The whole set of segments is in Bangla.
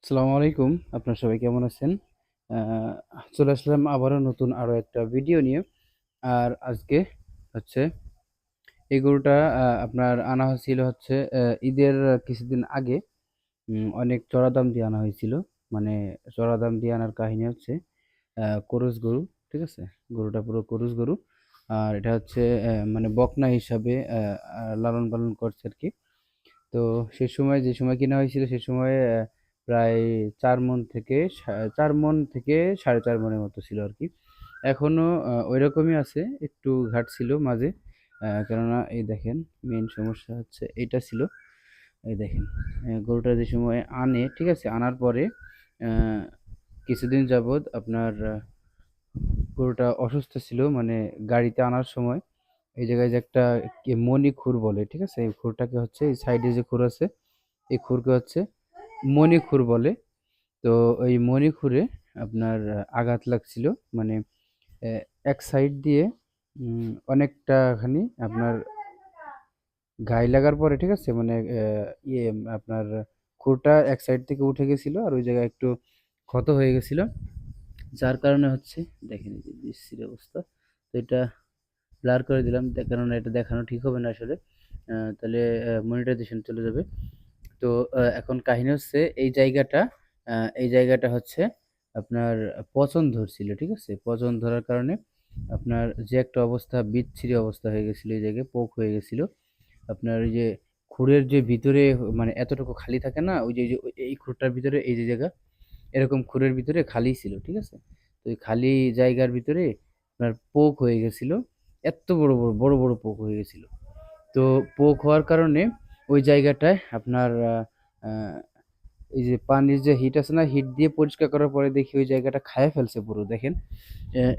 আসসালামু আলাইকুম। আপনারা সবাই কেমন আছেন? আ চলে আসলাম আবারও নতুন আরো একটা ভিডিও নিয়ে। আর আজকে হচ্ছে এই গরুটা আপনার আনা হয়েছিল হচ্ছে ঈদের কিছুদিন আগে। অনেক চড়া দাম দিয়ে আনা হয়েছিল। মানে চড়া দাম দিয়ে আনার কাহিনী হচ্ছে কোরস গরু, ঠিক আছে? গরুটা পুরো কোরস গরু। আর এটা হচ্ছে মানে বকনা হিসাবে লালন-পালন করছে আরকি। তো সে সময় যে সময় কেনা হয়েছিল সে সময় প্রায় ৪ মণ থেকে ৪ মণ থেকে ৪.৫ মণের মতো ছিল আরকি। এখনো ঐরকমই আছে। একটু ঘাটছিল মাঝে। কেননা এই দেখেন মেইন সমস্যা হচ্ছে এইটা ছিল। এই দেখেন গরুটা যে সময় আনে, ঠিক আছে? আনার পরে অ্যা কিছুদিন যাবৎ আপনার গরুটা অসুস্থ ছিল। মানে গাড়িতে আনার সময় এই জায়গায় যে একটা মণি খুর বলে, ঠিক আছে? এই খুরটাকে হচ্ছে এই সাইডে যে খুর আছে, এই খুরকে হচ্ছে মণি খুর বলে। তো ওই মণি খুরে আপনার আঘাত লাগছিল। মানে এ এক সাইড দিয়ে অনেকটা খানি আপনার ঘাই লাগার পরে, ঠিক আছে? মানে আপনার খুরটা এক সাইড থেকে উঠে গেছিল আর ওই জায়গায় একটু ক্ষত হয়ে গেছিল। যার কারণে হচ্ছে দেখেন এই যে বিশ্রী অবস্থা। তো এটা ব্লার করে দিলাম কেননা এটা দেখানো ঠিক হবে না আসলে। তাহলে মনিটাইজেশন চলে যাবে। তো এখন কাহিনী হচ্ছে এই জায়গাটা হচ্ছে আপনার পচন ধরছিল, ঠিক আছে? পচন ধরার কারণে আপনার যে একটা অবস্থা বিচ্ছিরি অবস্থা হয়ে গেছিল, এই জায়গায় পোক হয়ে গেছিল। আপনার ওই যে খুরের যে ভিতরে মানে এতটুকু খালি থাকে না? ওই যে এই খুরটার ভিতরে এই যে জায়গা এরকম খুরের ভিতরে খালি ছিল, ঠিক আছে? তো ওই খালি জায়গার ভিতরে আপনার পোক হয়ে গেছিল। এত বড় পোক হয়ে গেছিল। তো পোক হওয়ার কারণে ওই জায়গাটায় আপনার এই যে পানির যে হিট আছে না, হিট দিয়ে পরিষ্কার করার পরে দেখি ওই জায়গাটা খাইয়ে ফেলছে পুরো। দেখেন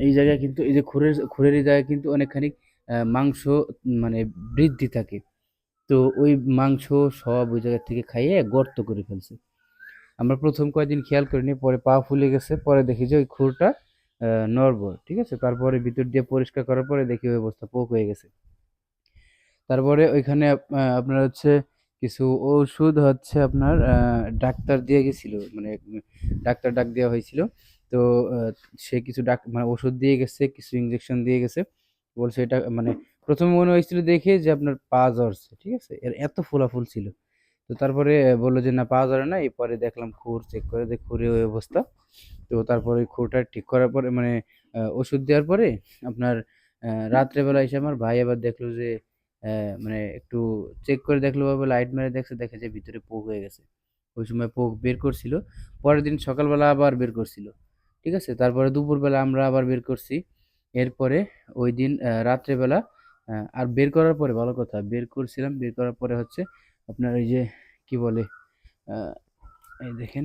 এই জায়গায় কিন্তু এই যে খুরের এই জায়গায় কিন্তু অনেকখানি মাংস মানে বৃদ্ধি থাকে। তো ওই মাংস সব ওই জায়গা থেকে খাইয়ে গর্ত করে ফেলছে। আমরা প্রথম কয়েকদিন খেয়াল করিনি, পরে পা ফুলে গেছে, পরে দেখি যে ওই খুরটা নড়বড়, ঠিক আছে? তারপরে ভিতর দিয়ে পরিষ্কার করার পরে দেখি ওই অবস্থা, পোক হয়ে গেছে। তারপরে ওইখানে আপনার হচ্ছে কিছু ওষুধ হচ্ছে আপনার ডাক্তার দিয়ে গেছিল, মানে ডাক্তার ডাক দেওয়া হয়েছিল। তো আহ, সে কিছু মানে ওষুধ দিয়ে গেছে, কিছু ইঞ্জেকশন দিয়ে গেছে। বলছে এটা মানে প্রথমে মনে হয়েছিল দেখে যে আপনার পা জ্বরছে, ঠিক আছে? এর এত ফোলাফুল ছিল। তো তারপরে বললো যে না, পা জ্বরে না। এরপরে দেখলাম খুর চেক করে যে খুরে ওই অবস্থা। তো তারপরে খুরটা ঠিক করার পরে মানে ওষুধ দেওয়ার পরে আপনার রাত্রেবেলা এসে আমার ভাই আবার দেখলো যে মানে একটু চেক করে দেখলো, ভাবে লাইট মেরে দেখছে, দেখে যে ভিতরে পোক হয়ে গেছে। ওই সময় পোক বের করছিল। পরের দিন সকালবেলা আবার বের করছিল, ঠিক আছে? তারপরে দুপুরবেলা আমরা আবার বের করছি। এরপরে ওই দিন রাত্রেবেলা আর বের করার পরে ভালো কথা, বের করছিলাম, বের করার পরে হচ্ছে আপনার ওই যে কি বলে আহ, এই দেখেন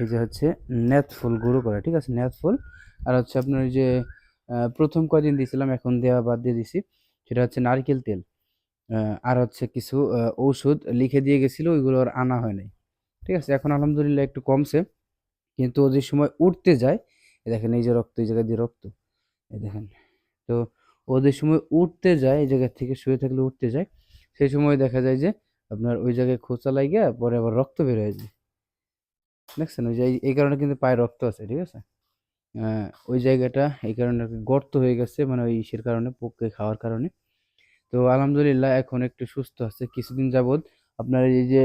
এই যে হচ্ছে নেতফুল গুঁড়ো করা, ঠিক আছে? নেতফুল আর হচ্ছে আপনার ওই যে প্রথম কয়দিন দিয়েছিলাম, এখন দেওয়া বাদ দিয়ে দিছি, সেটা হচ্ছে নারকেল তেল। আর হচ্ছে কিছু ঔষধ লিখে দিয়ে গেছিল, ওইগুলো আর আনা হয় নাই, ঠিক আছে? এখন আলহামদুলিল্লাহ একটু কমছে। কিন্তু ও যে সময় উঠতে যায়, এই দেখেন এই যে রক্ত, এই জায়গা দিয়ে রক্ত, এই দেখেন। তো ও যে সময় উঠতে যায়, এই জায়গা থেকে শুয়ে থাকলে উঠতে যায়, সেই সময় দেখা যায় যে আপনার ওই জায়গায় খোঁচা লাগিয়া পরে আবার রক্ত বের হয়ে যায়। দেখছেন? ওই যে এই কারণে কিন্তু পায়ে রক্ত আছে, ঠিক আছে? ওই জায়গাটা এই কারণে আরকি গর্ত হয়ে গেছে, মানে ওই ইসের কারণে, পোকে খাওয়ার কারণে। তো আলহামদুলিল্লাহ এখন একটু সুস্থ আছে। কিছুদিন যাবৎ আপনার এই যে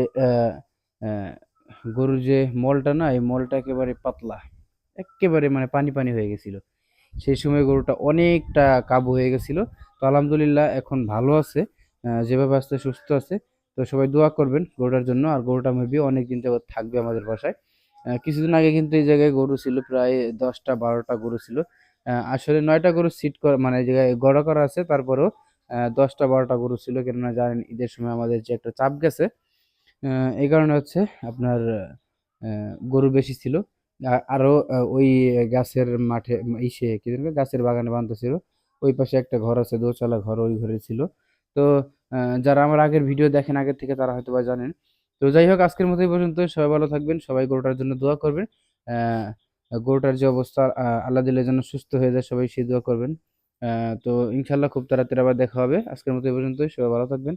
গরুর যে মলটা না, এই মলটা একেবারে পাতলা, এক্কেবারে মানে পানি হয়ে গেছিল। সেই সময় গরুটা অনেকটা কাবু হয়ে গেছিল। তো আলহামদুলিল্লাহ এখন ভালো আছে। যেভাবে আছে সুস্থ আছে। তো সবাই দোয়া করবেন গরুটার জন্য। আর গরুটা মেবি অনেকদিন যাবৎ থাকবে আমাদের বাসায়। কিছুদিন আগে কিন্তু এই জায়গায় গরু ছিল প্রায় ১০টা ১২টা গরু ছিল। আসলে ৯টা গরু সিট করা মানে এই জায়গায় গড়া করা আছে, তারপরেও ১০টা ১২টা গরু ছিল। কেননা জানেন ঈদের সময় আমাদের যে একটা চাপ গেছে, এই কারণে হচ্ছে আপনার গরু বেশি ছিল। আরো ওই গাছের মাঠে ইসে কি জানি বলে, গাছের বাগানে বাঁধা ছিল। ওই পাশে একটা ঘর আছে, দোতলা ঘর, ওই ঘরে ছিল। তো যারা আমার আগের ভিডিও দেখেন আগের থেকে তারা হয়তো বা জানেন। তো যাই হোক, আজকের মতো এই পর্যন্ত। সবাই ভালো থাকবেন, সবাই গরুটার জন্য দোয়া করবেন। আহ গরুটার যে অবস্থা, আল্লাহ দিলে যেন সুস্থ হয়ে যায়, সবাই সেই দোয়া করবেন। তো ইনশাল্লাহ খুব তাড়াতাড়ি আবার দেখা হবে। আজকের মতো এই পর্যন্তই, সবাই ভালো থাকবেন।